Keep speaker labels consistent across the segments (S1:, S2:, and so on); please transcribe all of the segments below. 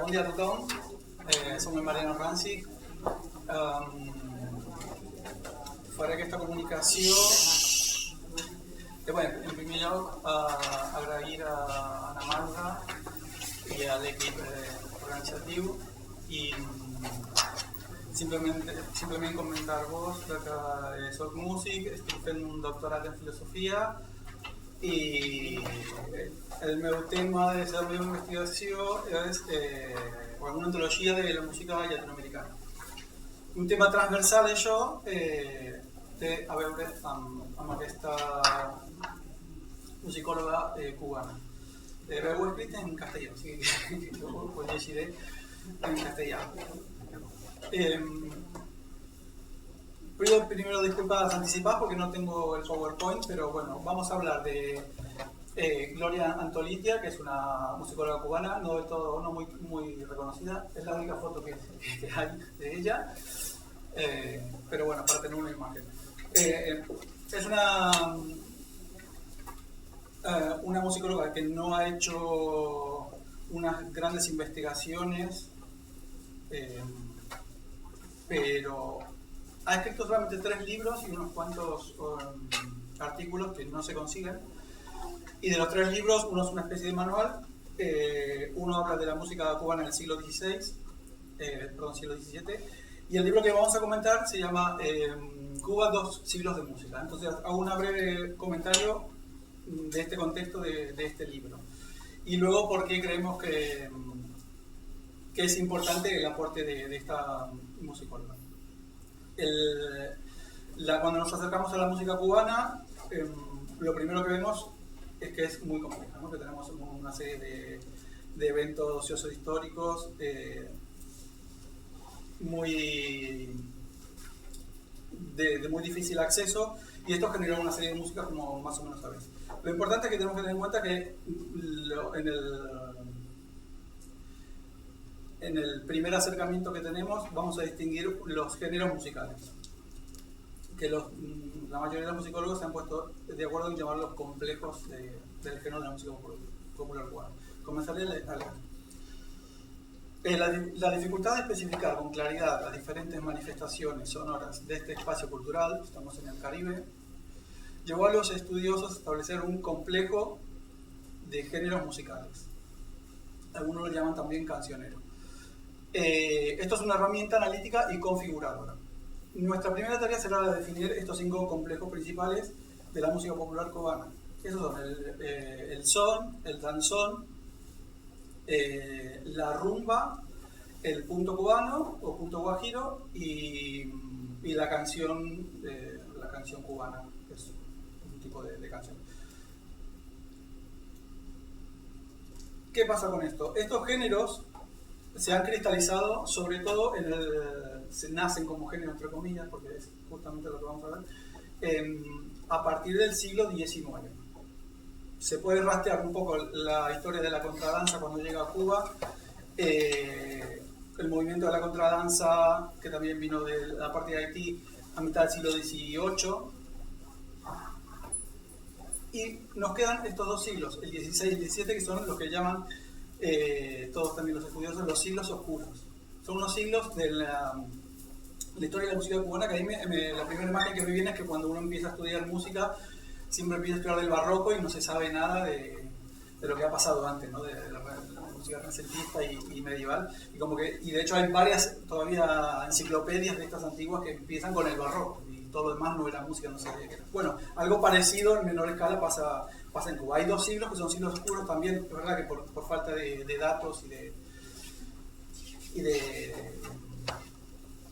S1: dia a tothom, som el Mariano Ranci. Faré aquesta comunicació. Bé, en primer lloc, agrair a Ana Marga i a l'equip organitzatiu i simplement comentar-vos que soc músic, estic fent un doctorat en filosofia i el meu tema de la meva investigació és una antologia de la música llatinoamericana. Un tema transversal d'això té a veure amb aquesta musicòloga cubana. Ho he escrit en castellà, o sigui que ho llegiré en castellà. Pido primero disculpas anticipadas porque no tengo el PowerPoint, pero bueno, vamos a hablar de Gloria Antolitia, que es una musicóloga cubana, no del todo, no muy reconocida, es la única foto que hay de ella, pero bueno, para tener una imagen. Es una musicóloga que no ha hecho unas grandes investigaciones, pero ha escrito solamente 3 libros y unos cuantos artículos que no se consiguen. Y de los 3 libros, uno es una especie de manual. Uno habla de la música cubana en el siglo XVI, siglo XVII. Y el libro que vamos a comentar se llama Cuba, 2 siglos de música. Entonces hago un breve comentario de este contexto de este libro. Y luego por qué creemos que es importante el aporte de esta musicóloga. Cuando nos acercamos a la música cubana, lo primero que vemos es que es muy compleja, ¿no? Que tenemos una serie de eventos sociohistóricos de muy difícil acceso, y esto generó una serie de música como más o menos sabéis. Lo importante es que tenemos que tener en cuenta que en el primer acercamiento que tenemos vamos a distinguir los géneros musicales, que la mayoría de los musicólogos se han puesto de acuerdo en llamarlos complejos del género de la música popular cubana. Comenzaré a leer. La dificultad de especificar con claridad las diferentes manifestaciones sonoras de este espacio cultural, estamos en el Caribe, llevó a los estudiosos a establecer un complejo de géneros musicales. Algunos lo llaman también cancionero. Esto es una herramienta analítica y configuradora. Nuestra primera tarea será la de definir estos 5 complejos principales de la música popular cubana. Esos son el son, el danzón, la rumba, el punto cubano o punto guajiro y la canción cubana, que es un tipo de canción. ¿Qué pasa con esto? Estos géneros se han cristalizado, sobre todo se nacen como género entre comillas, porque es justamente lo que vamos a ver, a partir del siglo XIX. Se puede rastrear un poco la historia de la contradanza cuando llega a Cuba, el movimiento de la contradanza que también vino de la parte de Haití a mitad del siglo XVIII, y nos quedan estos 2 siglos, el XVI y el XVII, que son los que llaman todos también los estudiosos los siglos oscuros. Son unos siglos de la historia de la música cubana que a mí la primera imagen que me viene es que cuando uno empieza a estudiar música siempre empieza a estudiar del barroco y no se sabe nada de lo que ha pasado antes, ¿no? de la música renacentista y medieval, y de hecho hay varias todavía enciclopedias de estas antiguas que empiezan con el barroco y todo lo demás no era música, no sabía qué era. Bueno, algo parecido en menor escala pasa en Cuba. Hay 2 siglos que son siglos oscuros también, es verdad que por falta de datos y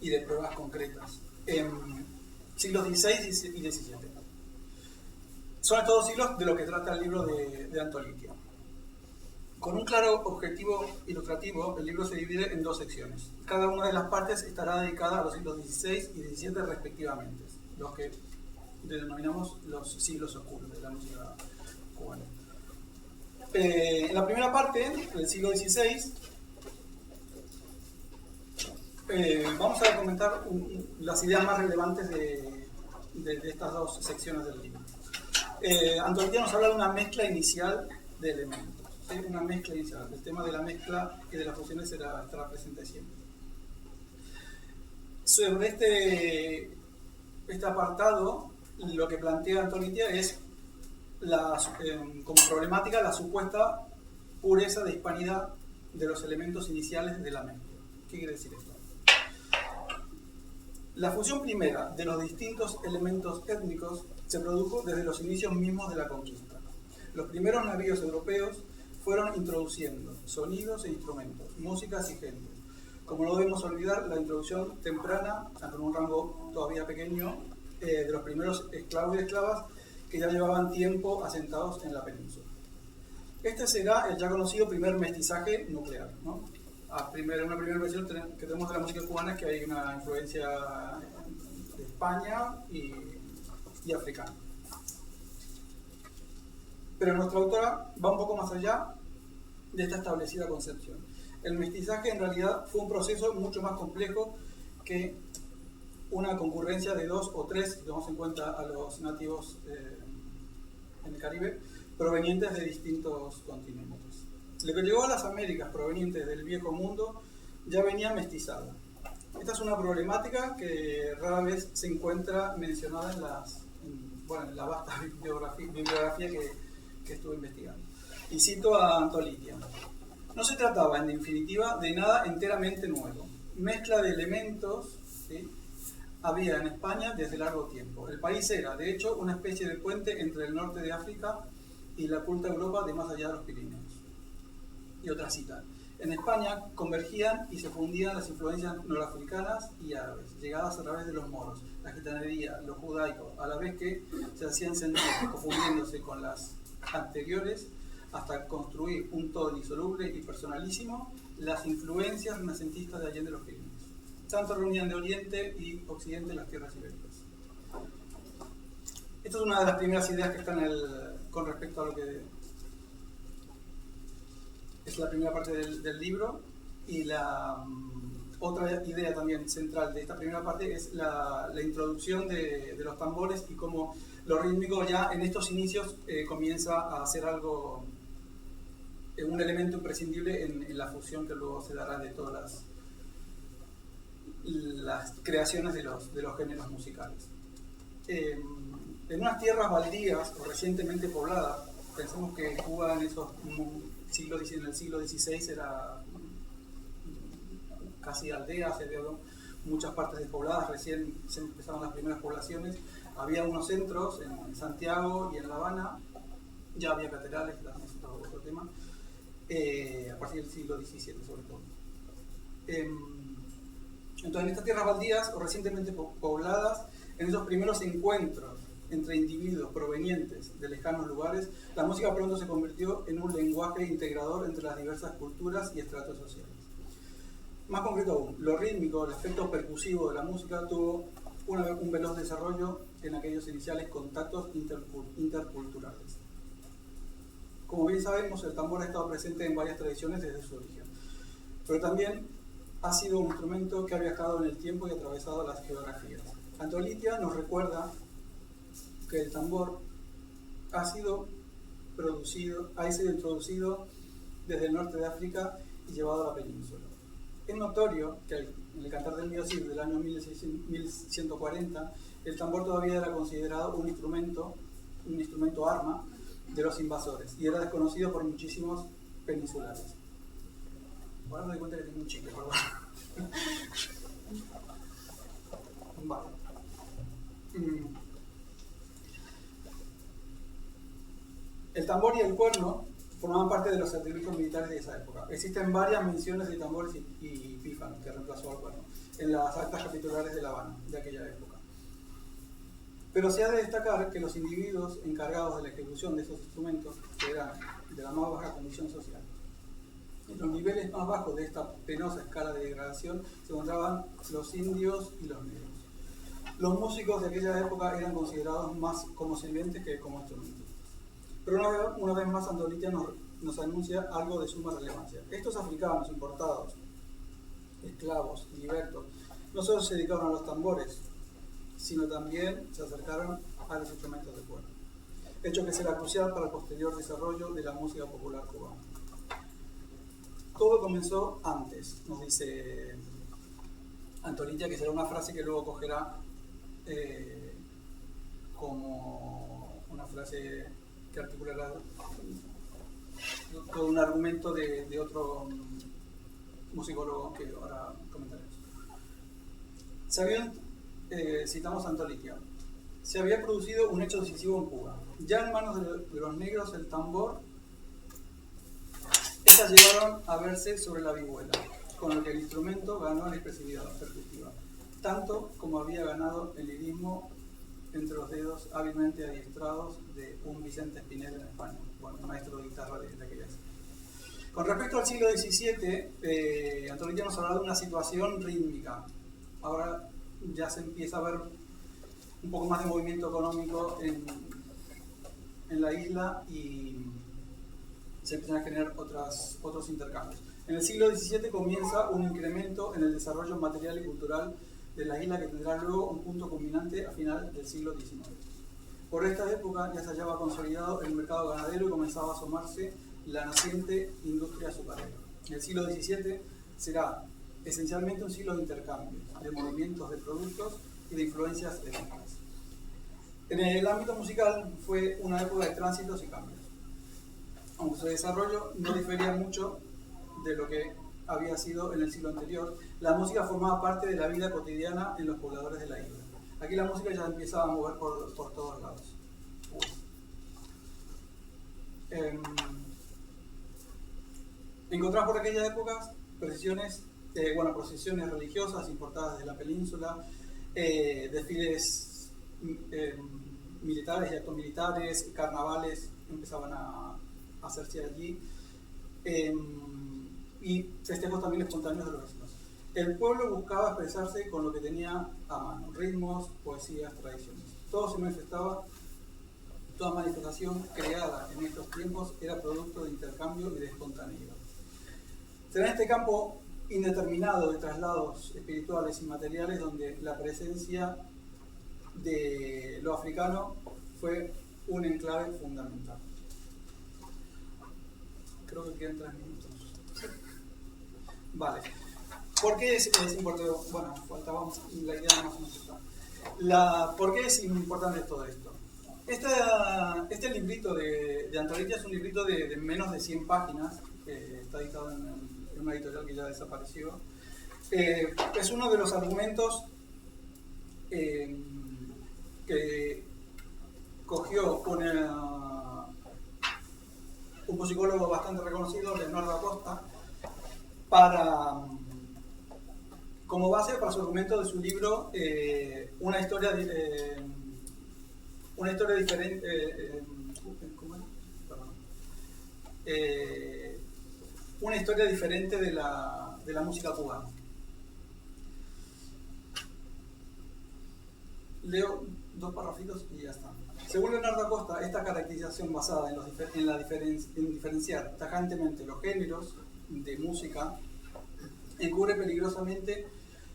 S1: de pruebas concretas. Siglos XVI y XVII. Son estos 2 siglos de lo que trata el libro de Antolitia. Con un claro objetivo ilustrativo, el libro se divide en 2 secciones. Cada una de las partes estará dedicada a los siglos XVI y XVII respectivamente, los que denominamos los siglos oscuros de la música cubana. En la primera parte, del siglo XVI, vamos a comentar las ideas más relevantes de estas 2 secciones del libro. Antolitia nos habla de una mezcla inicial de elementos. ¿sí? Una mezcla inicial. El tema de la mezcla y de las fusiones estará presente siempre. Sobre este apartado, lo que plantea Antonitia es como problemática la supuesta pureza de hispanidad de los elementos iniciales de la mezcla. ¿Qué quiere decir esto? La fusión primera de los distintos elementos étnicos se produjo desde los inicios mismos de la conquista. Los primeros navíos europeos fueron introduciendo sonidos e instrumentos, músicas y gentes. Como no debemos olvidar, la introducción temprana, con un rango todavía pequeño, de los primeros esclavos y esclavas que ya llevaban tiempo asentados en la península. Este será el ya conocido primer mestizaje nuclear, ¿no? Una primera versión que tenemos de la música cubana es que hay una influencia de España y africana. Pero nuestra autora va un poco más allá de esta establecida concepción. El mestizaje en realidad fue un proceso mucho más complejo que una concurrencia de 2 o 3, si tomamos en cuenta a los nativos en el Caribe, provenientes de distintos continentes. Lo que llegó a las Américas provenientes del Viejo Mundo ya venía mestizado. Esta es una problemática que rara vez se encuentra mencionada en la vasta bibliografía que estuve investigando. Y cito a Antolitia. No se trataba, en definitiva, de nada enteramente nuevo. Mezcla de elementos, ¿sí?, había en España desde largo tiempo. El país era, de hecho, una especie de puente entre el norte de África y la culta Europa de más allá de los Pirineos. Y otra cita. En España convergían y se fundían las influencias norafricanas y árabes, llegadas a través de los moros, la gitanería, los judaicos, a la vez que se hacían sentir, confundiéndose con las anteriores, hasta construir un todo indisoluble y personalísimo, las influencias renacentistas de Allende los Pirineos. Tanto reunían de Oriente y Occidente las tierras ibéricas. Esta es una de las primeras ideas que están con respecto a lo que es la primera parte del libro, y la otra idea también central de esta primera parte es la introducción de los tambores y cómo lo rítmico ya en estos inicios comienza a ser algo, un elemento imprescindible en la fusión que luego se dará de todas las creaciones de los géneros musicales. En unas tierras baldías o recientemente pobladas, pensemos que Cuba en el siglo XVI era casi aldea, se había muchas partes despobladas, recién se empezaron las primeras poblaciones, había unos centros en Santiago y en La Habana, ya había catedrales, es otro tema, a partir del siglo XVII sobre todo. Entonces, en estas tierras baldías o recientemente pobladas, en esos primeros encuentros entre individuos provenientes de lejanos lugares, la música pronto se convirtió en un lenguaje integrador entre las diversas culturas y estratos sociales. Más concreto aún, lo rítmico, el aspecto percusivo de la música tuvo un veloz desarrollo en aquellos iniciales contactos interculturales. Como bien sabemos, el tambor ha estado presente en varias tradiciones desde su origen, pero también ha sido un instrumento que ha viajado en el tiempo y atravesado las geografías. Antolitia nos recuerda que el tambor ha sido introducido desde el norte de África y llevado a la península. Es notorio que en el Cantar del Mío Cid del año 1140, el tambor todavía era considerado un instrumento arma de los invasores y era desconocido por muchísimos peninsulares. Ahora me doy cuenta que tengo un chicle, perdón. Vale. El tambor y el cuerno formaban parte de los servicios militares de esa época. Existen varias menciones de tambores y pífanos, que reemplazó al cuerno, en las actas capitulares de La Habana, de aquella época. Pero se ha de destacar que los individuos encargados de la ejecución de esos instrumentos, que eran de la más baja condición social, en los niveles más bajos de esta penosa escala de degradación se encontraban los indios y los negros. Los músicos de aquella época eran considerados más como sirvientes que como instrumentistas. Pero una vez más Antolitia nos anuncia algo de suma relevancia. Estos africanos importados, esclavos, libertos, no solo se dedicaron a los tambores, sino también se acercaron a los instrumentos de cuerda, hecho que será crucial para el posterior desarrollo de la música popular cubana. todo comenzó antes, nos dice Antonitia, que será una frase que luego cogerá como una frase que articulará todo un argumento de otro musicólogo que ahora comentaremos. Citamos a Antonitia. Se había producido un hecho decisivo en Cuba. Ya en manos de los negros el tambor, estas llegaron a verse sobre la vihuela, con lo que el instrumento ganó la expresividad percutiva, tanto como había ganado el lirismo entre los dedos hábilmente adiestrados de un Vicente Espinel en España, bueno, maestro de guitarra de aquellas. Con respecto al siglo XVII, Antonitia nos habla de una situación rítmica. Ahora ya se empieza a ver un poco más de movimiento económico en la isla y se empiezan a generar otros intercambios. En el siglo XVII comienza un incremento en el desarrollo material y cultural de la isla que tendrá luego un punto culminante a final del siglo XIX. Por esta época ya se hallaba consolidado el mercado ganadero y comenzaba a asomarse la naciente industria azucarera. El siglo XVII será esencialmente un siglo de intercambios, de movimientos de productos y de influencias étnicas. En el ámbito musical fue una época de tránsitos y cambios. Aunque su desarrollo no difería mucho de lo que había sido en el siglo anterior, la música formaba parte de la vida cotidiana en los pobladores de la isla. Aquí la música ya empieza a mover por todos lados. Encontramos por aquellas épocas procesiones religiosas importadas de la península, desfiles militares y actos militares, carnavales empezaban a hacerse allí, y festejos también espontáneos de los vecinos. El pueblo buscaba expresarse con lo que tenía a mano, ritmos, poesías, tradiciones. Todo se manifestaba, toda manifestación creada en estos tiempos era producto de intercambio y de espontaneidad. Será en este campo indeterminado de traslados espirituales y materiales donde la presencia de lo africano fue un enclave fundamental. Creo que quedan 3 minutos. Vale. ¿Por qué es importante? Bueno, faltaba la idea más o menos está. ¿Por qué es importante todo esto? Este librito de Antonitia es un librito de menos de 100 páginas, que está editado en una editorial que ya desapareció. Es uno de los argumentos que cogió un musicólogo bastante reconocido, Leonardo Acosta, como base para su argumento de su libro una historia diferente, una historia diferente de la música cubana. Leo 2 parrafitos y ya está. Según Leonardo Acosta, esta caracterización basada en diferenciar tajantemente los géneros de música encubre peligrosamente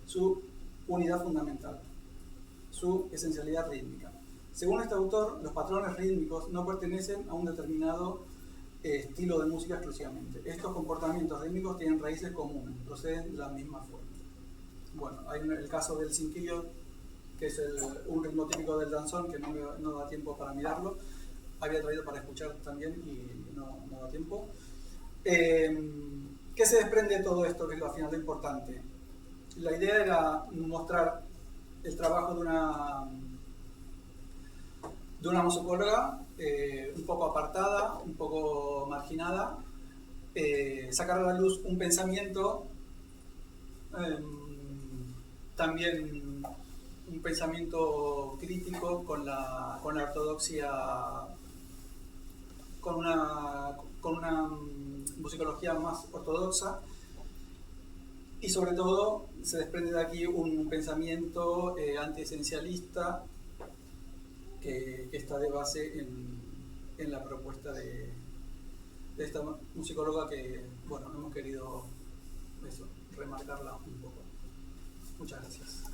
S1: su unidad fundamental, su esencialidad rítmica. Según este autor, los patrones rítmicos no pertenecen a un determinado estilo de música exclusivamente. Estos comportamientos rítmicos tienen raíces comunes, proceden de la misma fuente. Bueno, hay el caso del cinquillo, que es un ritmo típico del danzón, que no da tiempo para mirarlo. Había traído para escuchar también y no da tiempo. ¿Qué se desprende de todo esto, que es al final lo importante? La idea era mostrar el trabajo de una musicóloga un poco apartada, un poco marginada, sacar a la luz un pensamiento, también un pensamiento crítico con la ortodoxia, con una musicología más ortodoxa, y sobre todo se desprende de aquí un pensamiento antiesencialista que está de base en la propuesta de esta musicóloga que, bueno, hemos querido remarcarla un poco. Muchas gracias.